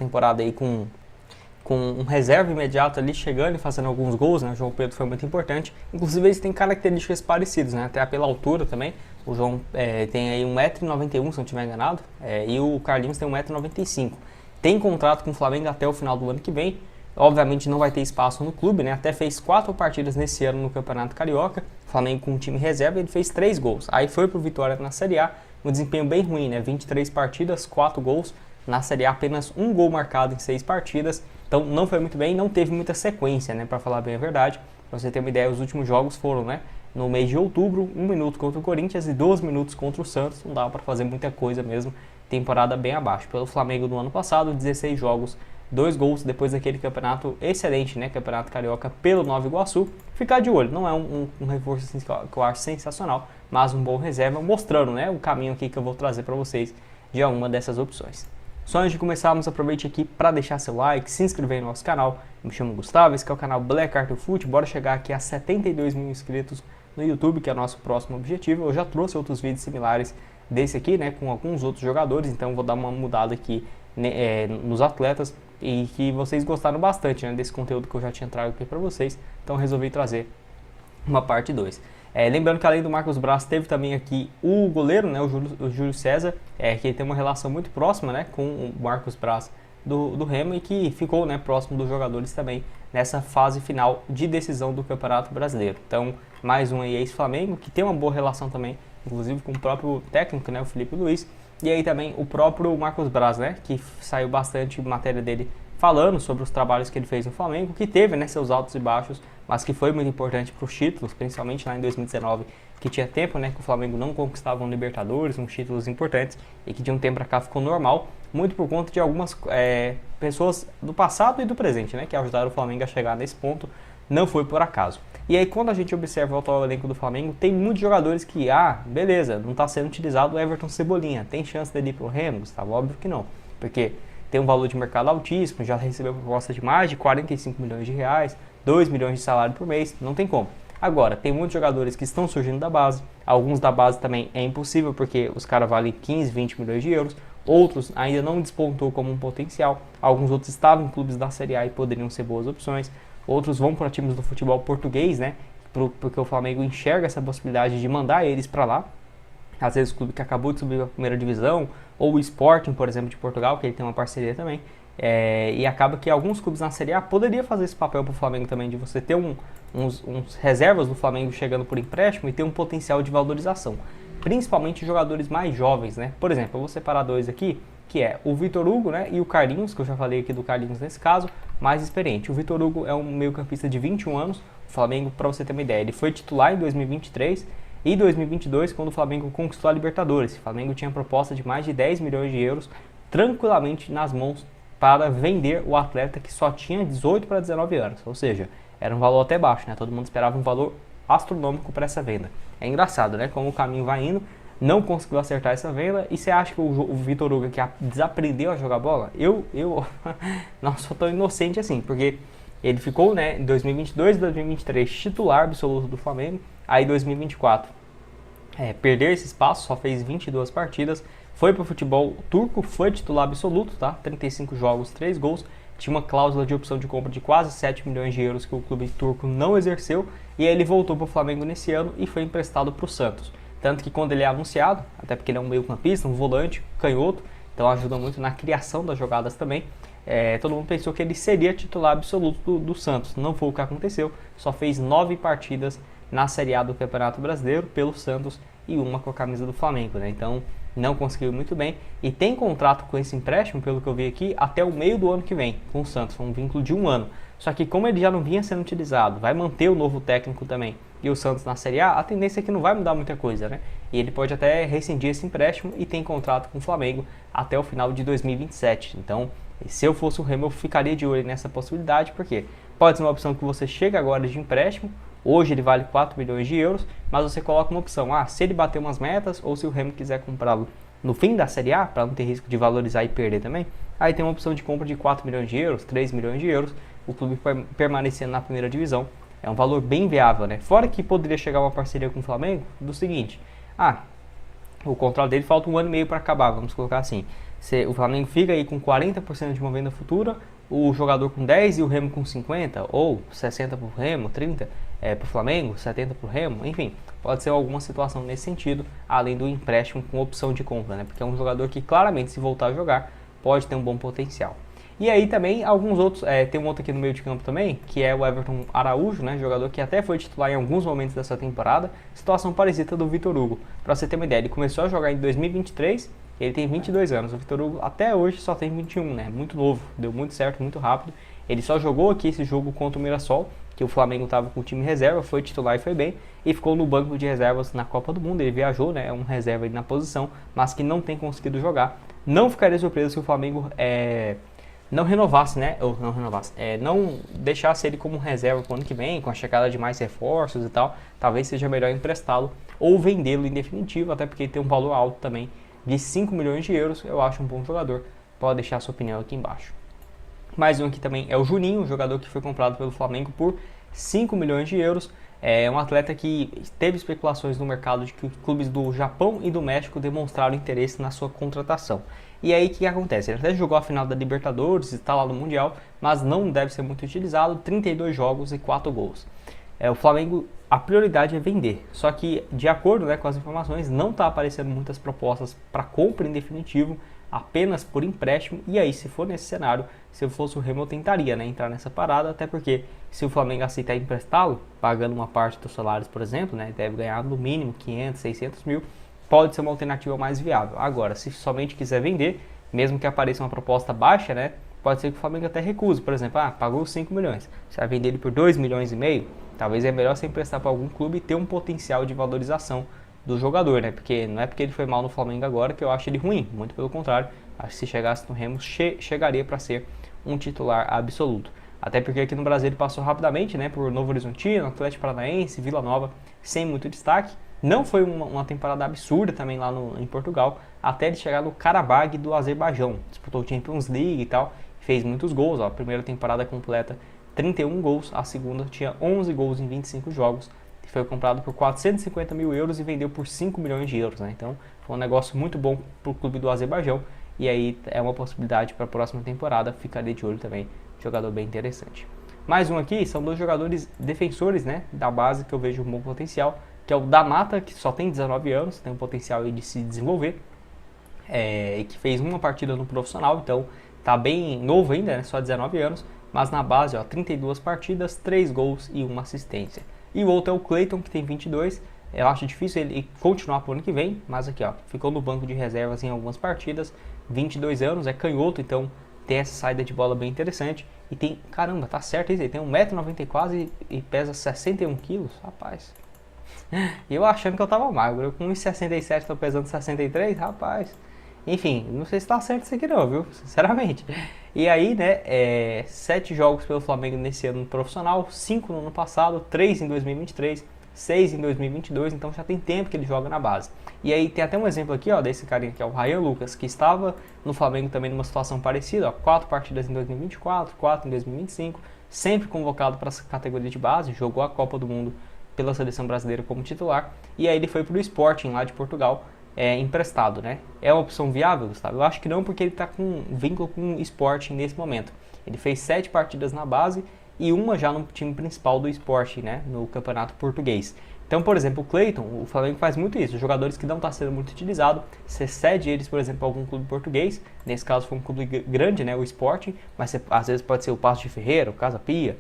temporada aí com um reserva imediato ali chegando e fazendo alguns gols, né? O João Pedro foi muito importante. Inclusive eles têm características parecidas, né? Até pela altura também. O João tem aí 1,91 m, se não estiver enganado, e o Carlinhos tem 1,95 m. Tem contrato com o Flamengo até o final do ano que vem. Obviamente não vai ter espaço no clube, né? Até fez 4 partidas nesse ano no Campeonato Carioca. O Flamengo com o time reserva, ele fez 3 gols. Aí foi pro Vitória na Série A, um desempenho bem ruim, né? 23 partidas, 4 gols. Na Série A apenas 1 gol marcado em 6 partidas. Então não foi muito bem, não teve muita sequência, né? Para falar bem a verdade. Pra você ter uma ideia, os últimos jogos foram, né? No mês de outubro, 1 minuto contra o Corinthians e 12 minutos contra o Santos. Não dava para fazer muita coisa mesmo. Temporada bem abaixo. Pelo Flamengo no ano passado, 16 jogos, 2 gols depois daquele campeonato excelente, né? Campeonato Carioca pelo Nova Iguaçu. Ficar de olho, não é um reforço assim, que eu acho sensacional, mas um bom reserva, mostrando, né, o caminho aqui que eu vou trazer para vocês de alguma dessas opções. Só antes de começarmos, aproveite aqui para deixar seu like, se inscrever no nosso canal. Eu me chamo Gustavo, esse é o canal Black Art Foot. Bora chegar aqui a 72 mil inscritos no YouTube, que é o nosso próximo objetivo. Eu já trouxe outros vídeos similares desse aqui, né, com alguns outros jogadores, então vou dar uma mudada aqui, né, nos atletas, e que vocês gostaram bastante, né, desse conteúdo que eu já tinha trago aqui para vocês, então resolvi trazer uma parte 2. Lembrando que além do Marcos Braz, teve também aqui o goleiro, né, o Júlio César, que ele tem uma relação muito próxima, né, com o Marcos Braz do Remo, e que ficou, né, próximo dos jogadores também nessa fase final de decisão do Campeonato Brasileiro. Então, mais um ex-Flamengo, que tem uma boa relação também, inclusive com o próprio técnico, né, o Felipe Luiz, e aí também o próprio Marcos Braz, né, que saiu bastante matéria dele falando sobre os trabalhos que ele fez no Flamengo, que teve, né, seus altos e baixos, mas que foi muito importante para os títulos, principalmente lá em 2019, que tinha tempo, né, que o Flamengo não conquistava um Libertadores, uns títulos importantes, e que de um tempo para cá ficou normal, muito por conta de algumas pessoas do passado e do presente, né, que ajudaram o Flamengo a chegar nesse ponto. Não foi por acaso. E aí, quando a gente observa o atual elenco do Flamengo, tem muitos jogadores que, beleza, não está sendo utilizado o Everton Cebolinha, tem chance dele ir pro Remo? Gustavo? Óbvio que não, porque tem um valor de mercado altíssimo, já recebeu proposta de mais de 45 milhões de reais, 2 milhões de salário por mês, não tem como. Agora, tem muitos jogadores que estão surgindo da base, alguns da base também é impossível, porque os caras valem 15, 20 milhões de euros, outros ainda não despontou como um potencial, alguns outros estavam em clubes da Série A e poderiam ser boas opções, outros vão para times do futebol português, né, porque o Flamengo enxerga essa possibilidade de mandar eles para lá. Às vezes o clube que acabou de subir para a primeira divisão, ou o Sporting, por exemplo, de Portugal, que ele tem uma parceria também, e acaba que alguns clubes na Série A poderiam fazer esse papel para o Flamengo também, de você ter uns reservas do Flamengo chegando por empréstimo e ter um potencial de valorização, principalmente jogadores mais jovens, né? Por exemplo, eu vou separar 2 aqui, que é o Vitor Hugo, né, e o Carlinhos, que eu já falei aqui do Carlinhos nesse caso, mais experiente. O Vitor Hugo é um meio-campista de 21 anos, o Flamengo, para você ter uma ideia, ele foi titular em 2023 e 2022, quando o Flamengo conquistou a Libertadores. O Flamengo tinha proposta de mais de 10 milhões de euros tranquilamente nas mãos para vender o atleta, que só tinha 18 para 19 anos, ou seja, era um valor até baixo, né? Todo mundo esperava um valor astronômico para essa venda. É engraçado, né? Como o caminho vai indo, não conseguiu acertar essa venda, e você acha que o Vitor Hugo que desaprendeu a jogar bola? Eu não sou tão inocente assim, porque ele ficou, né, em 2022 e 2023 titular absoluto do Flamengo, aí 2024 perdeu esse espaço, só fez 22 partidas, foi para o futebol turco, foi titular absoluto, tá? 35 jogos, 3 gols, tinha uma cláusula de opção de compra de quase 7 milhões de euros que o clube turco não exerceu, e aí ele voltou para o Flamengo nesse ano e foi emprestado para o Santos. Tanto que quando ele é anunciado, até porque ele é um meio-campista, um volante, canhoto, então ajuda muito na criação das jogadas também, todo mundo pensou que ele seria titular absoluto do Santos. Não foi o que aconteceu, só fez 9 partidas na Série A do Campeonato Brasileiro pelo Santos e uma com a camisa do Flamengo, né? Então não conseguiu muito bem, e tem contrato com esse empréstimo, pelo que eu vi aqui, até o meio do ano que vem com o Santos, um vínculo de 1 ano. Só que como ele já não vinha sendo utilizado, vai manter o novo técnico também e o Santos na Série A, a tendência é que não vai mudar muita coisa, né? E ele pode até rescindir esse empréstimo e tem contrato com o Flamengo até o final de 2027. Então, se eu fosse o Remo, eu ficaria de olho nessa possibilidade, porque pode ser uma opção que você chega agora de empréstimo, hoje ele vale 4 milhões de euros, mas você coloca uma opção, se ele bater umas metas, ou se o Remo quiser comprá-lo no fim da Série A, para não ter risco de valorizar e perder também, aí tem uma opção de compra de 4 milhões de euros, 3 milhões de euros, o clube permanecendo na primeira divisão. É um valor bem viável, né? Fora que poderia chegar uma parceria com o Flamengo do seguinte, o contrato dele falta 1 ano e meio para acabar, vamos colocar assim. O Flamengo fica aí com 40% de uma venda futura, o jogador com 10 e o Remo com 50, ou 60 para o Remo, 30 para o Flamengo, 70 para o Remo, enfim, pode ser alguma situação nesse sentido, além do empréstimo com opção de compra, né? Porque é um jogador que claramente, se voltar a jogar, pode ter um bom potencial. E aí também alguns outros, tem um outro aqui no meio de campo também, que é o Everton Araújo, né, jogador que até foi titular em alguns momentos dessa temporada, situação parecida do Vitor Hugo. Para você ter uma ideia, ele começou a jogar em 2023, ele tem 22 anos, o Vitor Hugo até hoje só tem 21, né, muito novo, deu muito certo, muito rápido. Ele só jogou aqui esse jogo contra o Mirassol, que o Flamengo estava com o time reserva, foi titular e foi bem, e ficou no banco de reservas na Copa do Mundo. Ele viajou, né, é um reserva aí na posição, mas que não tem conseguido jogar. Não ficaria surpreso se o Flamengo não renovasse, né? Ou não renovasse, não deixasse ele como reserva para o ano que vem, com a chegada de mais reforços e tal. Talvez seja melhor emprestá-lo ou vendê-lo em definitivo, até porque tem um valor alto também de 5 milhões de euros. Eu acho um bom jogador. Pode deixar a sua opinião aqui embaixo. Mais um aqui também é o Juninho, um jogador que foi comprado pelo Flamengo por 5 milhões de euros. É um atleta que teve especulações no mercado de que os clubes do Japão e do México demonstraram interesse na sua contratação. E aí o que acontece? Ele até jogou a final da Libertadores, está lá no Mundial, mas não deve ser muito utilizado, 32 jogos e 4 gols. O Flamengo, a prioridade é vender, só que de acordo, né, com as informações, não está aparecendo muitas propostas para compra em definitivo, apenas por empréstimo. E aí, se for nesse cenário, se eu fosse o Remo, eu tentaria, né, entrar nessa parada, até porque se o Flamengo aceitar emprestá-lo, pagando uma parte dos salários, por exemplo, né, deve ganhar no mínimo 500, 600 mil, pode ser uma alternativa mais viável. Agora, se somente quiser vender, mesmo que apareça uma proposta baixa, né, pode ser que o Flamengo até recuse. Por exemplo, pagou 5 milhões, você vai vender ele por 2 milhões e meio, talvez é melhor você emprestar para algum clube e ter um potencial de valorização do jogador, né? Porque não é porque ele foi mal no Flamengo agora que eu acho ele ruim, muito pelo contrário. Acho que se chegasse no Remo, chegaria para ser um titular absoluto. Até porque aqui no Brasil ele passou rapidamente, né, por Novo Horizontino, Atlético Paranaense, Vila Nova, sem muito destaque. Não foi uma temporada absurda também lá em Portugal, até ele chegar no Karabag do Azerbaijão. Disputou o Champions League e tal, fez muitos gols. Ó, a primeira temporada completa 31 gols, a segunda tinha 11 gols em 25 jogos. Foi comprado por 450 mil euros e vendeu por 5 milhões de euros, né? Então foi um negócio muito bom para o clube do Azerbaijão. E aí é uma possibilidade para a próxima temporada, ficaria de olho também, jogador bem interessante. Mais um aqui, são dois jogadores defensores, né, da base, que eu vejo um bom potencial, que é o Da Mata, que só tem 19 anos, tem um potencial aí de se desenvolver, e que fez uma partida no profissional, então tá bem novo ainda, né, só 19 anos, mas na base, ó, 32 partidas, 3 gols e 1 assistência. E o outro é o Cleiton, que tem 22. Eu acho difícil ele continuar para o ano que vem, mas aqui, ó, ficou no banco de reservas em algumas partidas, 22 anos, é canhoto, então tem essa saída de bola bem interessante. E tem, caramba, tá certo isso, ele tem 1,90m quase e pesa 61 quilos, rapaz. E eu achando que eu tava magro, eu com 1,67 tô pesando 63, rapaz. Enfim, não sei se tá certo isso aqui não, viu, sinceramente. E aí, né, 7 jogos pelo Flamengo nesse ano no profissional, 5 no ano passado, 3 em 2023, 6 em 2022, então já tem tempo que ele joga na base. E aí tem até um exemplo aqui, ó, desse carinha que é o Ryan Lucas, que estava no Flamengo também numa situação parecida, ó, 4 partidas em 2024, 4 em 2025, sempre convocado para essa categoria de base, jogou a Copa do Mundo pela seleção brasileira como titular, e aí ele foi para o Sporting lá de Portugal, emprestado, né? É uma opção viável, Gustavo? Eu acho que não, porque ele está com um vínculo com o Sporting nesse momento. Ele fez 7 partidas na base e uma já no time principal do Sporting, né? No campeonato português. Então, por exemplo, o Cleiton, o Flamengo faz muito isso. Os jogadores que não estão sendo muito utilizados, você cede eles, por exemplo, a algum clube português. Nesse caso foi um clube grande, né? O Sporting, mas às vezes pode ser o Paços de Ferreira, o Casa Pia,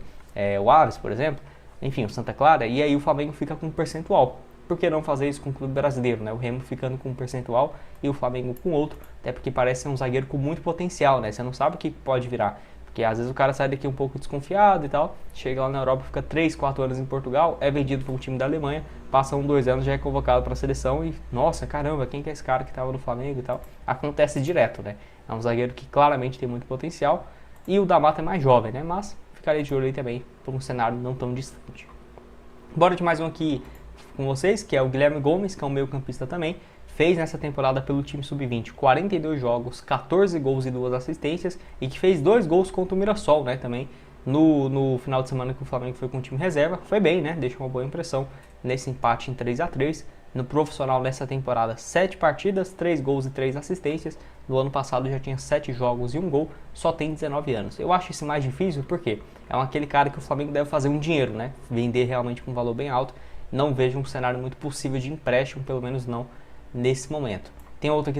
o Aves, por exemplo. Enfim, o Santa Clara. E aí o Flamengo fica com um percentual. Por que não fazer isso com o clube brasileiro, né? O Remo ficando com um percentual e o Flamengo com outro, até porque parece ser um zagueiro com muito potencial, né? Você não sabe o que pode virar, porque às vezes o cara sai daqui um pouco desconfiado e tal, chega lá na Europa, fica 3, 4 anos em Portugal, é vendido para um time da Alemanha, passa 1, 2 anos, já é convocado para a seleção e, nossa, caramba, quem que é esse cara que estava no Flamengo e tal? Acontece direto, né? É um zagueiro que claramente tem muito potencial e o Da Mata é mais jovem, né? Mas ficarei de olho aí também por um cenário não tão distante. Bora de mais um aqui com vocês, que é o Guilherme Gomes, que é um meio-campista também, fez nessa temporada pelo time sub-20 42 jogos, 14 gols e 2 assistências, e que fez 2 gols contra o Mirassol, né, também, no final de semana que o Flamengo foi com o time reserva. Foi bem, né, deixou uma boa impressão nesse empate em 3-3. No profissional nessa temporada, 7 partidas, 3 gols e 3 assistências. No ano passado já tinha 7 jogos e 1 gol, só tem 19 anos. Eu acho isso mais difícil porque é aquele cara que o Flamengo deve fazer um dinheiro, né? Vender realmente com um valor bem alto. Não vejo um cenário muito possível de empréstimo, pelo menos não nesse momento. Tem outro aqui